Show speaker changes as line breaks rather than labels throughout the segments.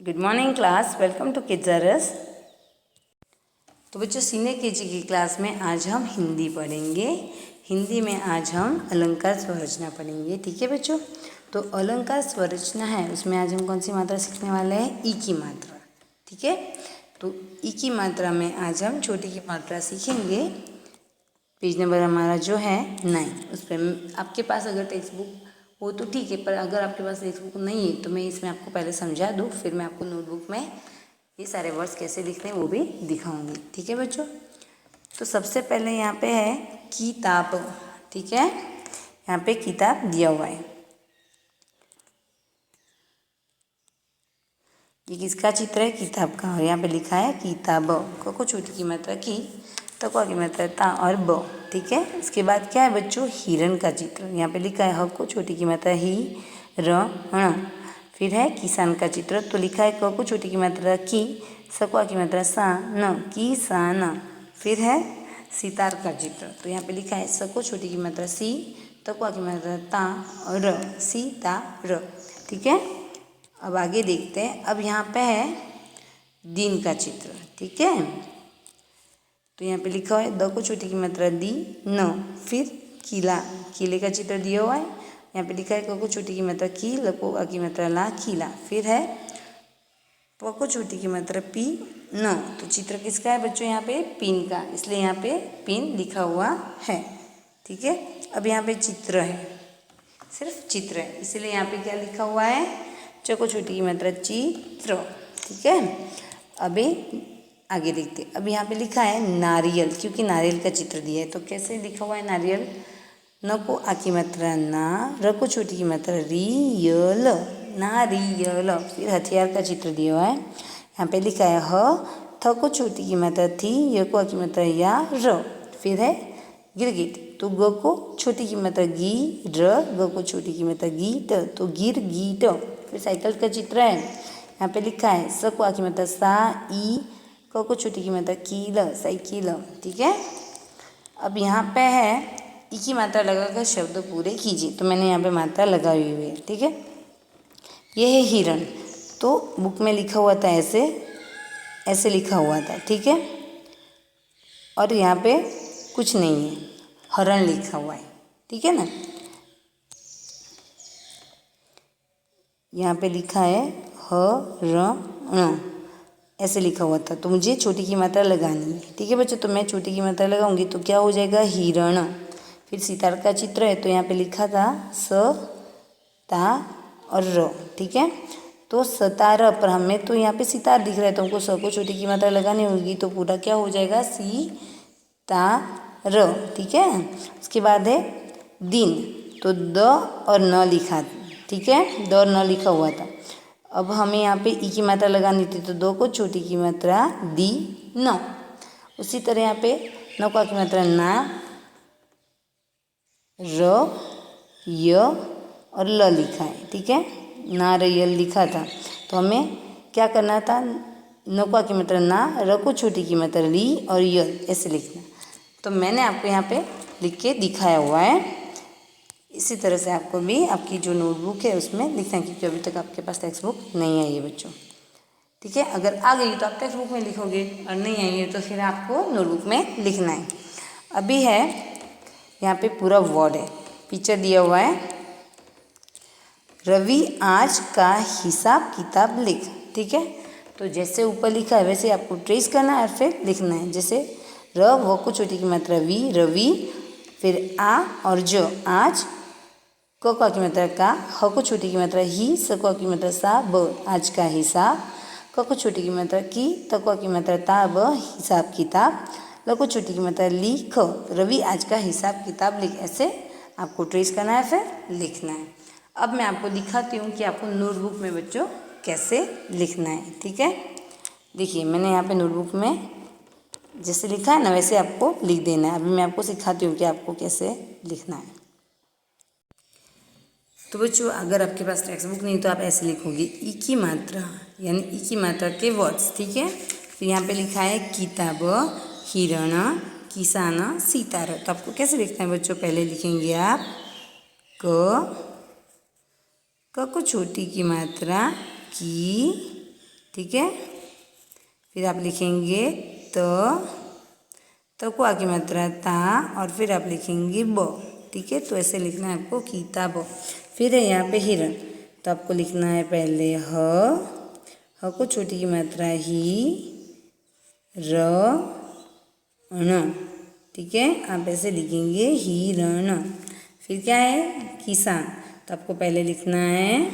Good morning class, welcome to kids. तो बच्चों senior KG की क्लास में आज हम हिंदी पढ़ेंगे। हिंदी में आज हम अलंकार स्वरचना पढ़ेंगे। ठीक है बच्चों, तो अलंकार स्वरचना है उसमें आज हम कौन सी मात्रा सीखने वाले हैं? ई की मात्रा। ठीक है, तो ई की मात्रा में आज हम छोटी की मात्रा सीखेंगे। पेज नंबर हमारा जो है 9, उस पर आपके पास अगर टेक्स्ट बुक हो तो ठीक है, पर अगर आपके पास टेक्स्ट बुक नहीं है तो मैं इसमें आपको पहले समझा दूँ, फिर मैं आपको नोटबुक में ये सारे वर्ड्स कैसे लिखने हैं वो भी दिखाऊंगी। ठीक है बच्चों, तो सबसे पहले यहाँ पे है किताब। ठीक है, यहाँ पे किताब दिया हुआ है। ये किसका चित्र है? किताब का। और यहाँ पे लिखा है किताब। क को छोटी की मात्रा की, तकवा की मात्रा ता और ब। ठीक है, इसके बाद क्या है बच्चों? हिरण का चित्र। यहाँ पे लिखा है ह को छोटी की मात्रा ही र ण। फिर है किसान का चित्र, तो लिखा है क को छोटी की मात्रा की, सकवा की मात्रा सा न, की सा न। फिर है सितार का चित्र, तो यहाँ पे लिखा है स को छोटी की मात्रा सी, तकवा की मात्रा ता और र, सी ता र। ठीक है, अब आगे देखते हैं। अब यहाँ पे है दिन का चित्र। ठीक है, तो यहाँ पे लिखा हुआ है द को छोटी की मात्रा दी न। फिर किला, किले का चित्र दिया हुआ है। यहाँ पे लिखा है क को छोटी की मात्रा की, ल को आ की मात्रा ला, किला। फिर है प को छोटी की मात्रा पी न, तो चित्र किसका है बच्चों? यहाँ पे पिन का, इसलिए यहाँ पे पिन लिखा हुआ है। ठीक है, अब यहाँ पे चित्र है, सिर्फ चित्र है, इसलिए यहाँ पे क्या लिखा हुआ है? च को छोटी की मात्रा चित्र। ठीक है, अभी आगे देखते। अब यहाँ पे लिखा है नारियल, क्योंकि नारियल का चित्र दिया है, तो कैसे लिखा हुआ है नारियल? न को आ की मात्रा ना, र को छोटी की मात्रा री, य ल, नारियल। फिर हथियार का चित्र दिया हुआ है। यहाँ पे लिखा है ह, थ को छोटी की मात्रा थी, य को आ की मात्रा या, र। फिर है गिरगिट, तो ग को छोटी की मात्रा गी, र, ग को छोटी की मात्रा गीट, तो गिर गीट। फिर साइकिल का चित्र है। यहाँ पे लिखा है स को आ की मात्रा सा, ई, क को छोटी की मात्रा कील, साइकिल। ठीक है, अब यहाँ पे है ई की मात्रा लगाकर शब्द पूरे कीजिए, तो मैंने यहाँ पे मात्रा लगाई हुई है। ठीक है, ये है हिरण, तो बुक में लिखा हुआ था ऐसे, ऐसे लिखा हुआ था। ठीक है, और यहाँ पे कुछ नहीं है, हरण लिखा हुआ है। ठीक है ना, यहाँ पे लिखा है ह र ण, ऐसे लिखा हुआ था, तो मुझे छोटी की मात्रा लगानी है। ठीक है बच्चों, तो मैं छोटी की मात्रा लगाऊंगी तो क्या हो जाएगा? हिरण। फिर सितार का चित्र है, तो यहाँ पे लिखा था स ता और र। ठीक है, तो सतार, पर हमें तो यहाँ पे सितार दिख रहा है, तो हमको स को छोटी की मात्रा लगानी होगी, तो पूरा क्या हो जाएगा? सी ता र। ठीक है, उसके बाद है दिन, तो द और न लिखा। ठीक है, द और न लिखा हुआ था। अब हमें यहाँ पे ई की मात्रा लगानी थी, तो दो को छोटी की मात्रा दी न। उसी तरह यहाँ पे न को की मात्रा ना, र, य और ल लिखा है। ठीक है, ना र य लिखा था, तो हमें क्या करना था? न को की मात्रा ना, र को छोटी की मात्रा री और य, ऐसे लिखना। तो मैंने आपको यहाँ पे लिख के दिखाया हुआ है। इसी तरह से आपको भी आपकी जो नोटबुक है उसमें लिखना है, क्योंकि अभी तक आपके पास टेक्स्ट बुक नहीं आई है बच्चों। ठीक है, अगर आ गई तो आप टेक्स्ट बुक में लिखोगे, और नहीं आई है तो फिर आपको नोटबुक में लिखना है। अभी है यहाँ पे पूरा वर्ड है, पिक्चर दिया हुआ है। रवि आज का हिसाब किताब लिख। ठीक है, तो जैसे ऊपर लिखा है वैसे आपको ट्रेस करना है और फिर लिखना है। जैसे र, व को छोटी की मात्रा वी, रवि। फिर आ और ज, आज। क की मात्रा का, ह को छोटी की मात्रा ही, स को की मात्रा सा, ब, आज का हिसाब। क को छोटी की मात्रा की, त की मात्रा ता, ब, हिसाब किताब। ल को छोटी की मात्रा ली, ख, रवि आज का हिसाब किताब लिख। ऐसे आपको ट्रेस करना है, फिर लिखना है। अब मैं आपको दिखाती हूँ कि आपको नोटबुक में बच्चों कैसे लिखना है। ठीक है, देखिए मैंने यहाँ पे नोटबुक में जैसे लिखा है ना वैसे आपको लिख देना है। अभी मैं आपको सिखाती हूँ कि आपको कैसे लिखना है। तो बच्चों अगर आपके पास टेक्स्ट बुक नहीं तो आप ऐसे लिखोगे ई की मात्रा, यानी ई की मात्रा के वर्ड्स। ठीक है, तो यहाँ पे लिखा है किताब, हिरण, किसान, सितार। तो आपको कैसे लिखना है बच्चों? पहले लिखेंगे आप क को छोटी की मात्रा की, ठीक है। फिर आप लिखेंगे तो को आ की मात्रा ता और फिर आप लिखेंगे ब, ठीक है। तो ऐसे लिखना है आपको किताब। फिर है यहाँ पे हिरण, तो आपको लिखना है पहले ह को छोटी की मात्रा ही र ण, ठीक है। आप ऐसे लिखेंगे हिरण। फिर क्या है किसान, तो आपको पहले लिखना है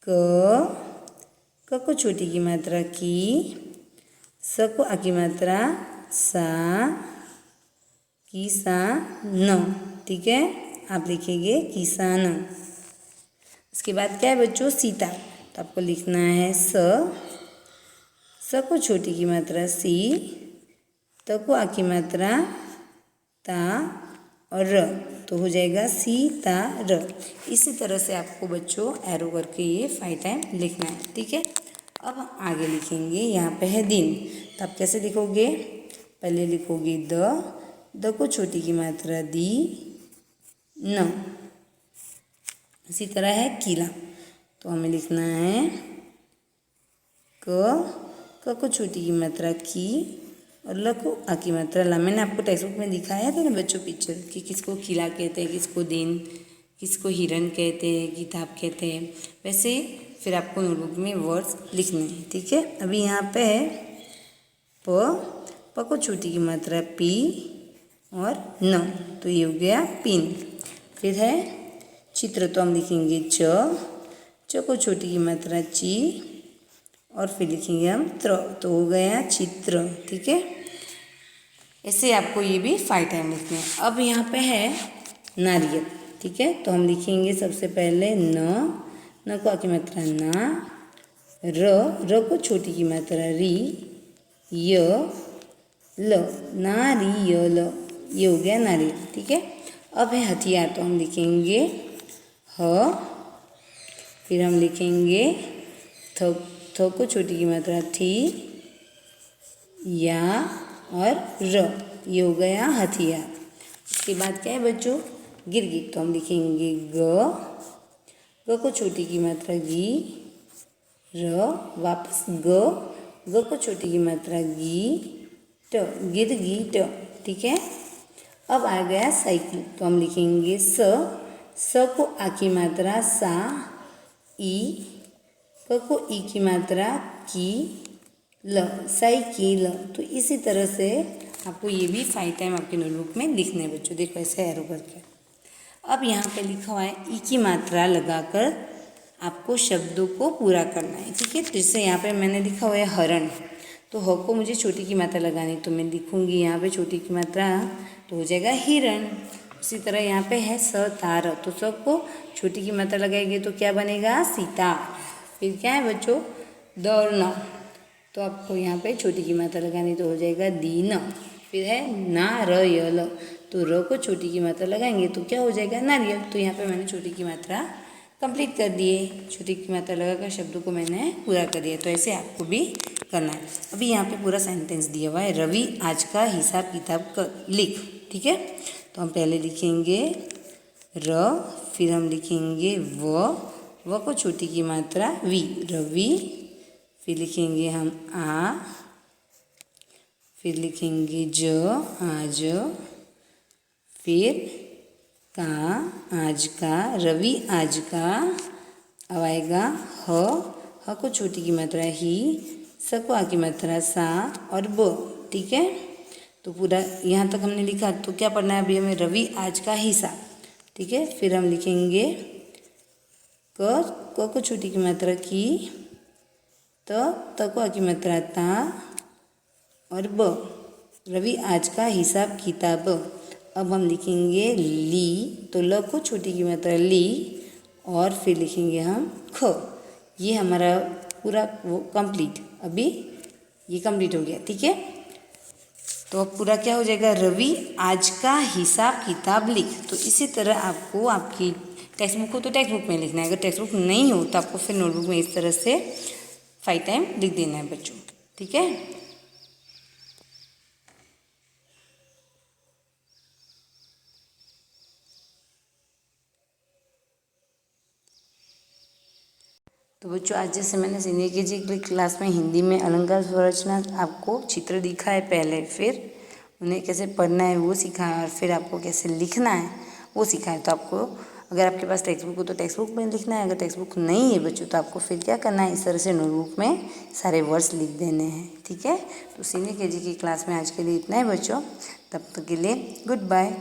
क को छोटी की मात्रा की, स को आ की मात्रा सा, किसान, ठीक है। आप लिखेंगे किसान। उसके बाद क्या है बच्चों सीता, तो आपको लिखना है स को छोटी की मात्रा सी, त को आ की मात्रा ता और र, तो हो जाएगा सीता-र। इसी तरह से आपको बच्चों एरो करके ये 5 टाइम लिखना है, ठीक है। अब हम आगे लिखेंगे, यहाँ पे है दिन, तो आप कैसे लिखोगे, पहले लिखोगे द को छोटी की मात्रा दी न। इसी तरह है किला, तो हमें लिखना है क को छोटी की मात्रा की और ल को आ की मात्रा ला। मैंने आपको टेक्स्ट बुक में दिखाया था ना बच्चों पिक्चर कि किसको किला कहते हैं, किसको दिन, किसको हिरन कहते हैं, किताब कहते हैं। वैसे फिर आपको नोटबुक में वर्ड्स लिखने हैं, ठीक है। अभी यहाँ पे है प को छोटी की मात्रा पी और न, तो ये हो गया पिन। फिर है चित्र, तो हम लिखेंगे च को छोटी की मात्रा ची और फिर लिखेंगे हम त्र, तो हो गया चित्र, ठीक है। ऐसे आपको ये भी 5 टाइम लिखने हैं। अब यहाँ पे है नारियल, ठीक है। तो हम लिखेंगे सबसे पहले न को आ की मात्रा ना, र को छोटी की मात्रा री, य ल, नारियल, ये हो गया नारियल, ठीक है। अब है हथियार, तो हम लिखेंगे ह, फिर हम लिखेंगे थ को छोटी की मात्रा थी, या और र, ये हो गया हथियार। उसके बाद क्या है बच्चों गिरगिट, तो हम लिखेंगे ग को छोटी की मात्रा गी, र वापस ग को छोटी की मात्रा गी ट, गिरगिट, ठीक है। अब आ गया साइकिल, तो हम लिखेंगे स को आ की मात्रा सा, ई, क को ई की मात्रा की, ल, साइकिल। तो इसी तरह से आपको ये भी 5 टाइम आपके नोटबुक में लिखने हैं बच्चों, देखो ऐसे एरो करके। अब यहाँ पे लिखा हुआ है ई की मात्रा लगाकर आपको शब्दों को पूरा करना है, ठीक है। तो जैसे यहाँ पे मैंने लिखा हुआ है हरण, तो ह को मुझे छोटी की मात्रा लगानी, तो मैं लिखूँगी यहाँ पे छोटी की मात्रा, तो हो जाएगा हिरण। उसी तरह यहाँ पे है तार, तो स को छोटी की मात्रा लगाएंगे तो क्या बनेगा सीता। फिर क्या है बच्चों दौड़ना, तो आपको यहाँ पे छोटी की मात्रा लगानी, तो हो जाएगा दीन। फिर है नारियल, तो र को छोटी की मात्रा लगाएंगे तो क्या हो जाएगा नारियल। तो यहाँ पे मैंने छोटी की मात्रा कंप्लीट कर दिए, छोटी की मात्रा लगाकर शब्दों को मैंने पूरा कर दिया। तो ऐसे आपको भी करना है। अभी यहाँ पे पूरा सेंटेंस दिया हुआ है, रवि आज का हिसाब किताब लिख, ठीक है। तो हम पहले लिखेंगे र, फिर हम लिखेंगे व को छोटी की मात्रा वी, रवि, फिर लिखेंगे हम आ, फिर लिखेंगे आज, फिर का आज का, रवि आज का। अब आएगा ह को छोटी की मात्रा ही, स को आ की मात्रा सा और ब, ठीक है। तो पूरा यहाँ तक हमने लिखा, तो क्या पढ़ना है अभी हमें रवि आज का हिसाब, ठीक है। फिर हम लिखेंगे क को छोटी की मात्रा की, त को आ की मात्रा ता और ब, रवि आज का हिसाब किताब। अब हम लिखेंगे ली, तो ल को छोटी की मात्रा ली और फिर लिखेंगे हम ख। ये हमारा पूरा वो कंप्लीट, अभी ये कंप्लीट हो गया, ठीक है। तो अब पूरा क्या हो जाएगा रवि आज का हिसाब किताब लिख। तो इसी तरह आपको आपकी टेक्स्ट बुक हो तो टेक्स्ट बुक में लिखना है, अगर टेक्स्ट बुक नहीं हो तो आपको फिर नोटबुक में इस तरह से 5 टाइम लिख देना है बच्चों, ठीक है। तो बच्चों आज जैसे मैंने सीनियर केजी की क्लास में हिंदी में अलंकार संरचना आपको चित्र दिखाए पहले, फिर उन्हें कैसे पढ़ना है वो सिखाया और फिर आपको कैसे लिखना है वो सिखाया। तो आपको अगर आपके पास टेक्स्ट बुक हो तो टेक्स्ट बुक में लिखना है, अगर टेक्स्ट बुक नहीं है बच्चों तो आपको फिर क्या करना है, इस तरह से नोटबुक में सारे वर्ड्स लिख देने हैं। ठीक है, तो सीनियर केजी की क्लास में आज के लिए इतना है बच्चों, तब तक के लिए गुड बाय।